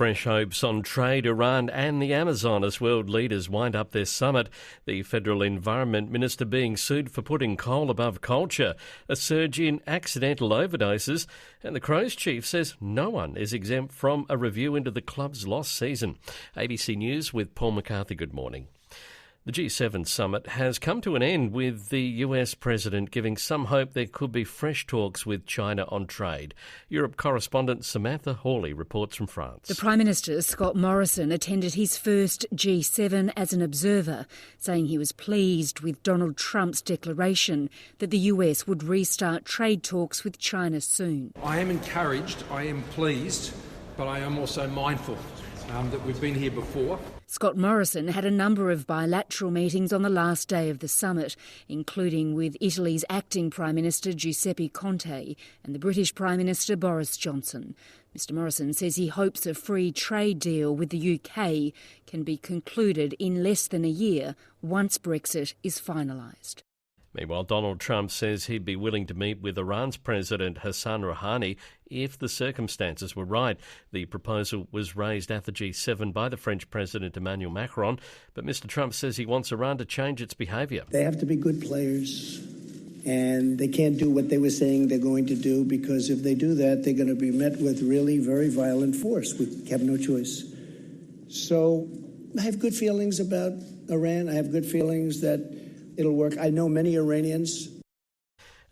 fresh hopes on trade, Iran and the Amazon as world leaders wind up their summit. The Federal Environment Minister being sued for putting coal above culture, a surge in accidental overdoses, and the Crows chief says no one is exempt from a review into the club's lost season. ABC News with Paul McCarthy, good morning. The G7 summit has come to an end with the US president giving some hope there could be fresh talks with China on trade. Europe correspondent Samantha Hawley reports from France. The Prime Minister, Scott Morrison, attended his first G7 as an observer, saying he was pleased with Donald Trump's declaration that the US would restart trade talks with China soon. I am encouraged, I am pleased, but I am also mindful that we've been here before. Scott Morrison had a number of bilateral meetings on the last day of the summit, including with Italy's acting Prime Minister Giuseppe Conte and the British Prime Minister Boris Johnson. Mr Morrison says he hopes a free trade deal with the UK can be concluded in less than a year once Brexit is finalised. Meanwhile, Donald Trump says he'd be willing to meet with Iran's President Hassan Rouhani if the circumstances were right. The proposal was raised at the G7 by the French President Emmanuel Macron, but Mr Trump says he wants Iran to change its behaviour. They have to be good players, and they can't do what they were saying they're going to do, because if they do that, they're going to be met with really very violent force. We have no choice. So I have good feelings about Iran. I have good feelings that it'll work. I know many Iranians.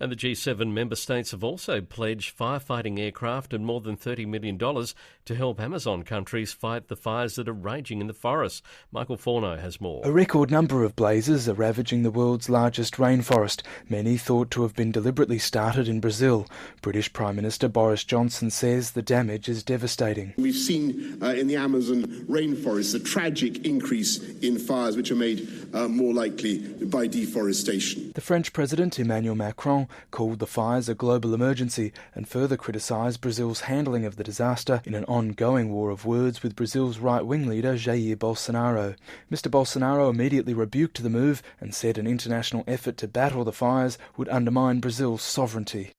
And the G7 member states have also pledged firefighting aircraft and more than $30 million to help Amazon countries fight the fires that are raging in the forests. Michael Forno has more. A record number of blazes are ravaging the world's largest rainforest, many thought to have been deliberately started in Brazil. British Prime Minister Boris Johnson says the damage is devastating. We've seen in the Amazon rainforest a tragic increase in fires which are made more likely by deforestation. The French President Emmanuel Macron called the fires a global emergency and further criticised Brazil's handling of the disaster in an ongoing war of words with Brazil's right-wing leader Jair Bolsonaro. Mr Bolsonaro immediately rebuked the move and said an international effort to battle the fires would undermine Brazil's sovereignty.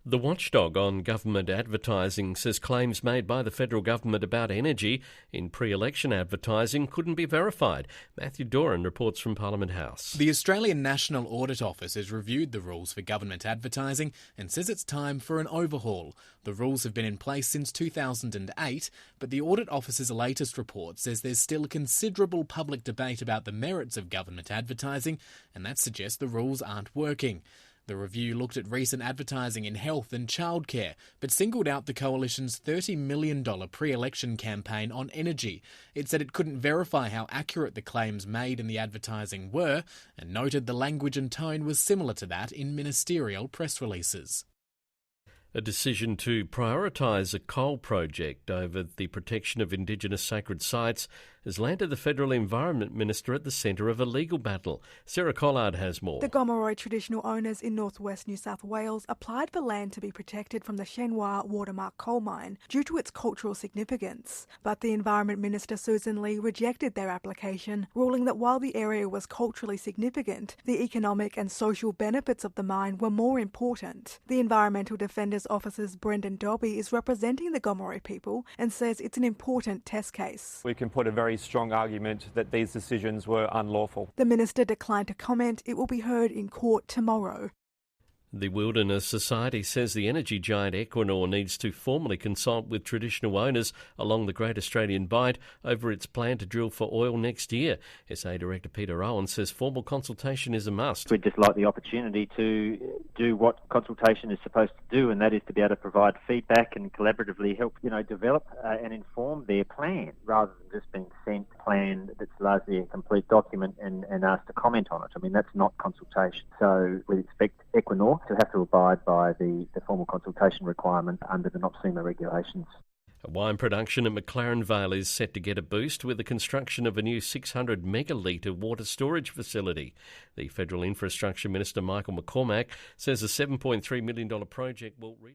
The watchdog on government advertising says claims made by the federal government about energy in pre-election advertising couldn't be verified. Matthew Doran reports from Parliament House. The Australian National Audit Office has reviewed the rules for government advertising and says it's time for an overhaul. The rules have been in place since 2008, but the Audit Office's latest report says there's still considerable public debate about the merits of government advertising, and that suggests the rules aren't working. The review looked at recent advertising in health and childcare, but singled out the Coalition's $30 million pre-election campaign on energy. It said it couldn't verify how accurate the claims made in the advertising were, and noted the language and tone was similar to that in ministerial press releases. A decision to prioritise a coal project over the protection of Indigenous sacred sites has landed the Federal Environment Minister at the centre of a legal battle. Sarah Collard has more. The Gomeroi traditional owners in northwest New South Wales applied for land to be protected from the Shenhua Watermark coal mine due to its cultural significance. But the Environment Minister Susan Lee rejected their application, ruling that while the area was culturally significant, the economic and social benefits of the mine were more important. The Environmental Defenders Office's Brendan Dobby is representing the Gomeroi people and says it's an important test case. We can put a very strong argument that these decisions were unlawful. The minister declined to comment. It will be heard in court tomorrow. The Wilderness Society says the energy giant Equinor needs to formally consult with traditional owners along the Great Australian Bight over its plan to drill for oil next year. SA Director Peter Owen says formal consultation is a must. We'd just like the opportunity to do what consultation is supposed to do, and that is to be able to provide feedback and collaboratively help, develop and inform their plan, rather than just being sent a plan that's largely a complete document and asked to comment on it. I mean, that's not consultation. So we expect Equinor to have to abide by the formal consultation requirement under the NOPSEMA regulations. Wine production at McLaren Vale is set to get a boost with the construction of a new 600 megalitre water storage facility. The Federal Infrastructure Minister Michael McCormack says a $7.3 million project will